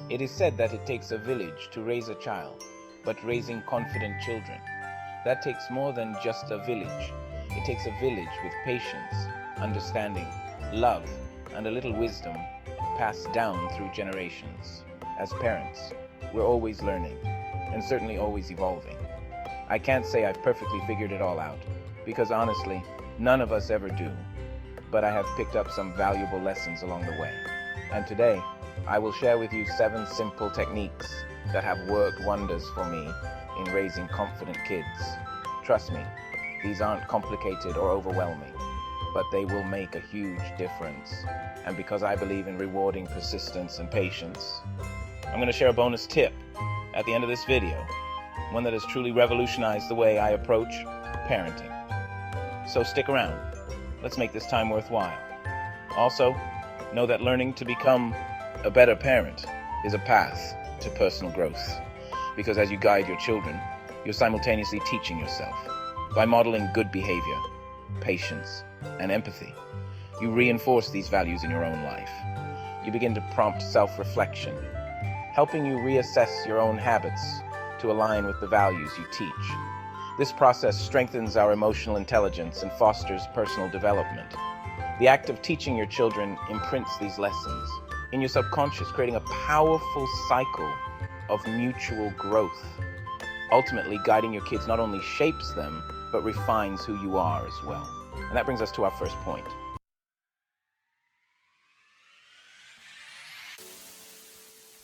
It is said that it takes a village to raise a child, but raising confident children, that takes more than just a village. It takes a village with patience, understanding, love, and a little wisdom passed down through generations. As parents, we're always learning, and certainly always evolving. I can't say I've perfectly figured it all out, because honestly, none of us ever do. But I have picked up some valuable lessons along the way. And today, I will share with you 7 simple techniques that have worked wonders for me in raising confident kids. Trust me, these aren't complicated or overwhelming, but they will make a huge difference. And because I believe in rewarding persistence and patience, I'm going to share a bonus tip at the end of this video, one that has truly revolutionized the way I approach parenting. So stick around. Let's make this time worthwhile. Also, know that learning to become a better parent is a path to personal growth. Because as you guide your children, you're simultaneously teaching yourself. By modeling good behavior, patience, and empathy, you reinforce these values in your own life. You begin to prompt self-reflection, helping you reassess your own habits to align with the values you teach. This process strengthens our emotional intelligence and fosters personal development. The act of teaching your children imprints these lessons in your subconscious, creating a powerful cycle of mutual growth. Ultimately, guiding your kids not only shapes them, but refines who you are as well. And that brings us to our first point.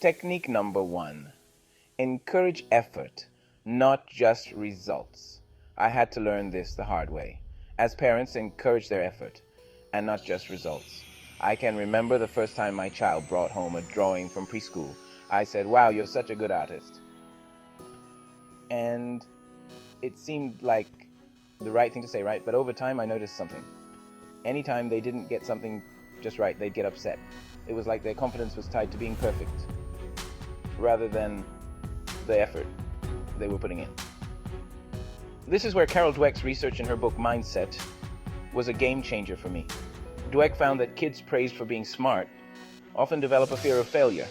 Technique number 1. Encourage effort, not just results. I had to learn this the hard way. As parents, encourage their effort and not just results. I can remember the first time my child brought home a drawing from preschool. I said, "Wow, you're such a good artist." And it seemed like the right thing to say, right? But over time, I noticed something. Anytime they didn't get something just right, they'd get upset. It was like their confidence was tied to being perfect rather than the effort they were putting in. This is where Carol Dweck's research in her book Mindset was a game changer for me. Dweck found that kids praised for being smart often develop a fear of failure.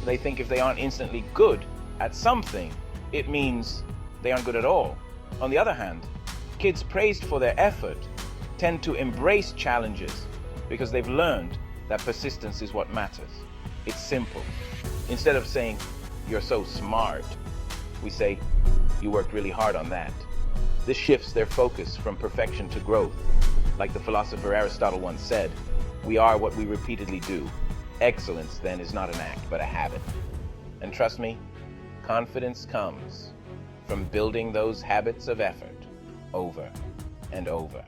They think if they aren't instantly good at something, it means they aren't good at all. On the other hand, kids praised for their effort tend to embrace challenges because they've learned that persistence is what matters. It's simple. Instead of saying, "You're so smart," we say, "You worked really hard on that." This shifts their focus from perfection to growth. Like the philosopher Aristotle once said, "We are what we repeatedly do." Excellence then is not an act, but a habit. And trust me, confidence comes from building those habits of effort over and over.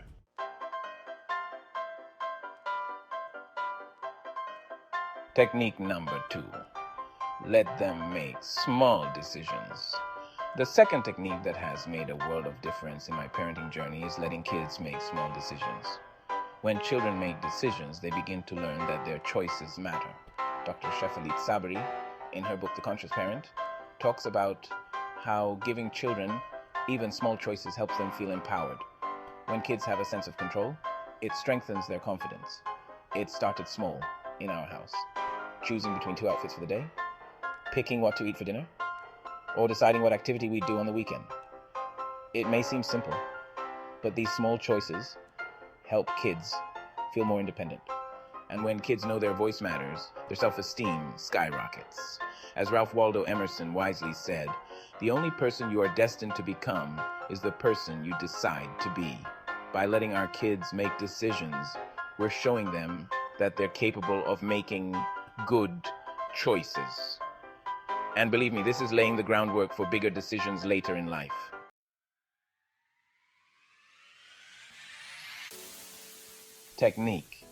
Technique number 2. Let them make small decisions. The second technique that has made a world of difference in my parenting journey is letting kids make small decisions. When children make decisions, they begin to learn that their choices matter. Dr. Shefalit Sabri, in her book The Conscious Parent, talks about how giving children even small choices helps them feel empowered. When kids have a sense of control, it strengthens their confidence. It started small in our house. Choosing between 2 outfits for the day, picking what to eat for dinner, or deciding what activity we do on the weekend. It may seem simple, but these small choices help kids feel more independent. And when kids know their voice matters, their self-esteem skyrockets. As Ralph Waldo Emerson wisely said, "The only person you are destined to become is the person you decide to be." By letting our kids make decisions, we're showing them that they're capable of making good choices. And believe me, this is laying the groundwork for bigger decisions later in life. Technique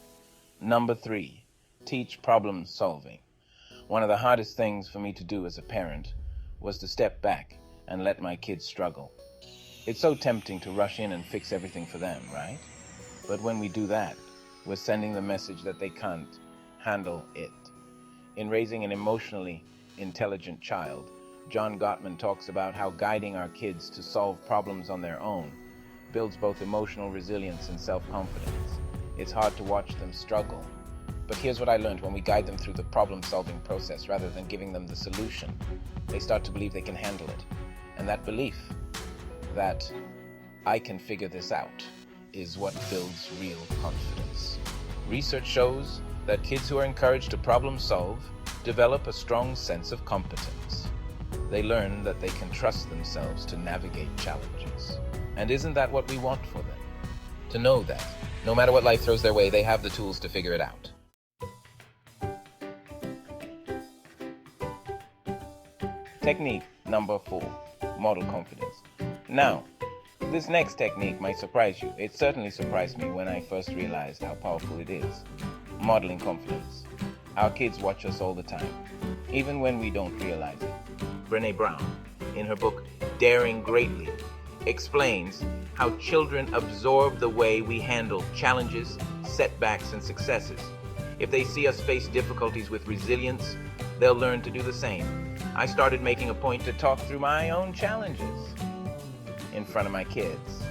number 3. Teach problem solving. One of the hardest things for me to do as a parent was to step back and let my kids struggle. It's so tempting to rush in and fix everything for them, right? But when we do that, we're sending the message that they can't handle it. In raising an emotionally intelligent child, John Gottman talks about how guiding our kids to solve problems on their own builds both emotional resilience and self-confidence. It's hard to watch them struggle, But here's what I learned: when we guide them through the problem-solving process rather than giving them the solution, they start to believe they can handle it. And that belief that I can figure this out is what builds real confidence. Research shows that kids who are encouraged to problem solve develop a strong sense of competence. They learn that they can trust themselves to navigate challenges. And isn't that what we want for them? To know that, no matter what life throws their way, they have the tools to figure it out. Technique number 4, model confidence. Now, this next technique might surprise you. It certainly surprised me when I first realized how powerful it is. Modeling confidence. Our kids watch us all the time, even when we don't realize it. Brené Brown, in her book Daring Greatly, explains how children absorb the way we handle challenges, setbacks, and successes. If they see us face difficulties with resilience, they'll learn to do the same. I started making a point to talk through my own challenges in front of my kids.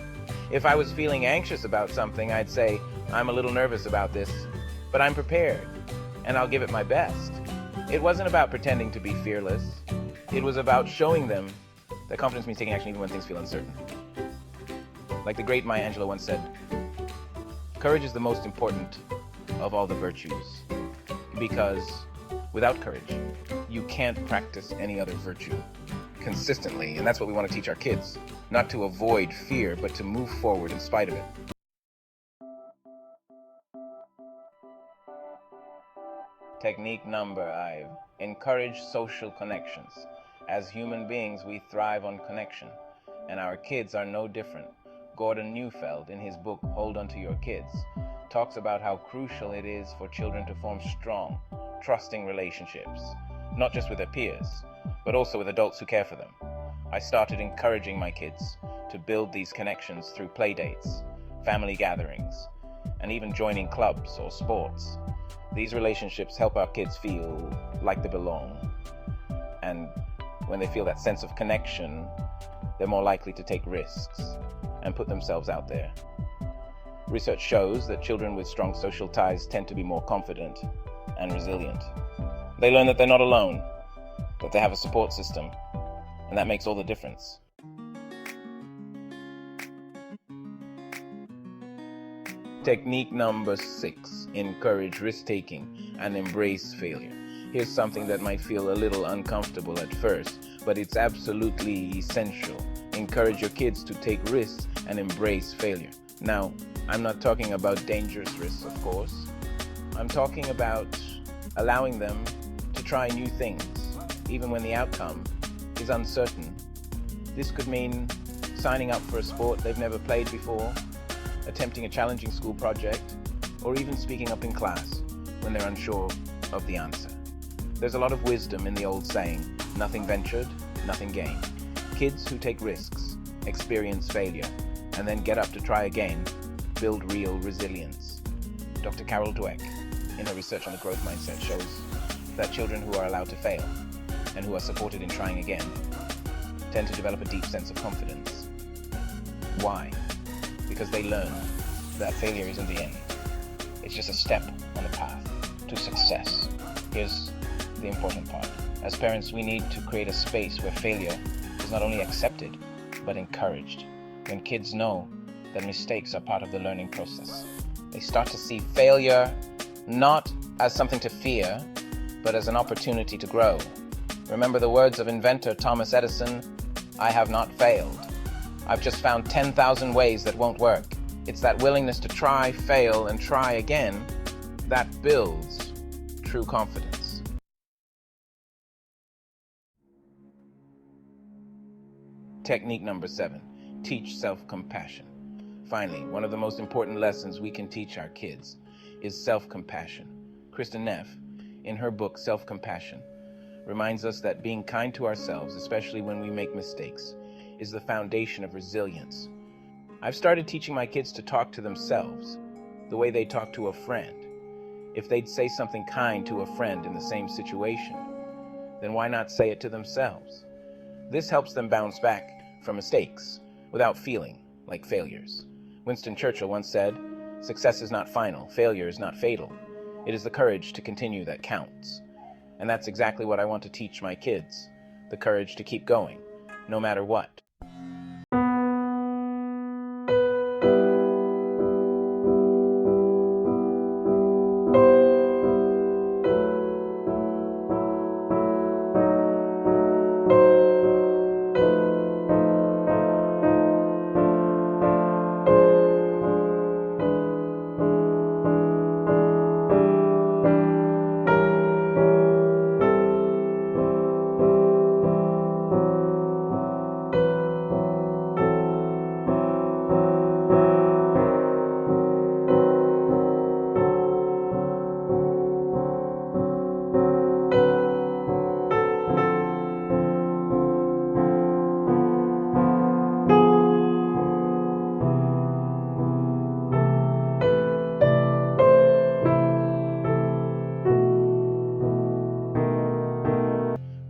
If I was feeling anxious about something, I'd say, I'm a little nervous about this, but I'm prepared, and I'll give it my best. It wasn't about pretending to be fearless. It was about showing them that confidence means taking action even when things feel uncertain. Like the great Maya Angelou once said, courage is the most important of all the virtues, because without courage, you can't practice any other virtue consistently. And that's what we want to teach our kids, not to avoid fear, but to move forward in spite of it. Technique number 5, encourage social connections. As human beings, we thrive on connection, and our kids are no different. Gordon Neufeld, in his book Hold On To Your Kids, talks about how crucial it is for children to form strong, trusting relationships, not just with their peers, but also with adults who care for them. I started encouraging my kids to build these connections through play dates, family gatherings, and even joining clubs or sports. These relationships help our kids feel like they belong, and when they feel that sense of connection, they're more likely to take risks and put themselves out there. Research shows that children with strong social ties tend to be more confident and resilient. They learn that they're not alone, that they have a support system, and that makes all the difference. Technique number 6, encourage risk-taking and embrace failure. Here's something that might feel a little uncomfortable at first, but it's absolutely essential. Encourage your kids to take risks and embrace failure. Now, I'm not talking about dangerous risks, of course. I'm talking about allowing them to try new things, even when the outcome is uncertain. This could mean signing up for a sport they've never played before, attempting a challenging school project, or even speaking up in class when they're unsure of the answer. There's a lot of wisdom in the old saying, nothing ventured, nothing gained. Kids who take risks, experience failure, and then get up to try again, build real resilience. Dr. Carol Dweck, in her research on the growth mindset, shows that children who are allowed to fail and who are supported in trying again tend to develop a deep sense of confidence. Why? Because they learn that failure isn't the end. It's just a step on the path to success. Here's the important part. As parents, we need to create a space where failure is not only accepted, but encouraged. When kids know that mistakes are part of the learning process, they start to see failure not as something to fear, but as an opportunity to grow. Remember the words of inventor Thomas Edison, "I have not failed. I've just found 10,000 ways that won't work." It's that willingness to try, fail, and try again that builds true confidence. Technique number 7, teach self-compassion. Finally, one of the most important lessons we can teach our kids is self-compassion. Kristen Neff, in her book Self-Compassion, reminds us that being kind to ourselves, especially when we make mistakes, is the foundation of resilience. I've started teaching my kids to talk to themselves the way they talk to a friend. If they'd say something kind to a friend in the same situation, then why not say it to themselves? This helps them bounce back from mistakes without feeling like failures. Winston Churchill once said, "Success is not final, failure is not fatal." It is the courage to continue that counts. And that's exactly what I want to teach my kids, the courage to keep going, no matter what.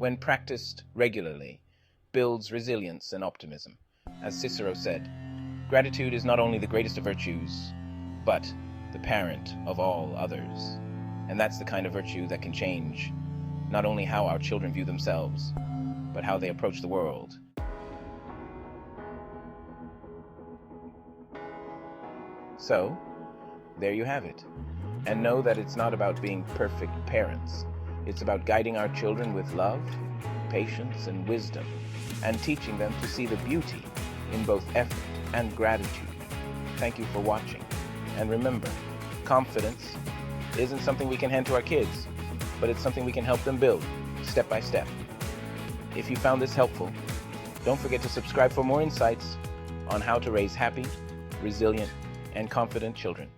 When practiced regularly, builds resilience and optimism. As Cicero said, gratitude is not only the greatest of virtues, but the parent of all others. And that's the kind of virtue that can change not only how our children view themselves, but how they approach the world. So, there you have it. And know that it's not about being perfect parents. It's about guiding our children with love, patience, and wisdom, and teaching them to see the beauty in both effort and gratitude. Thank you for watching. And remember, confidence isn't something we can hand to our kids, but it's something we can help them build, step by step. If you found this helpful, don't forget to subscribe for more insights on how to raise happy, resilient, and confident children.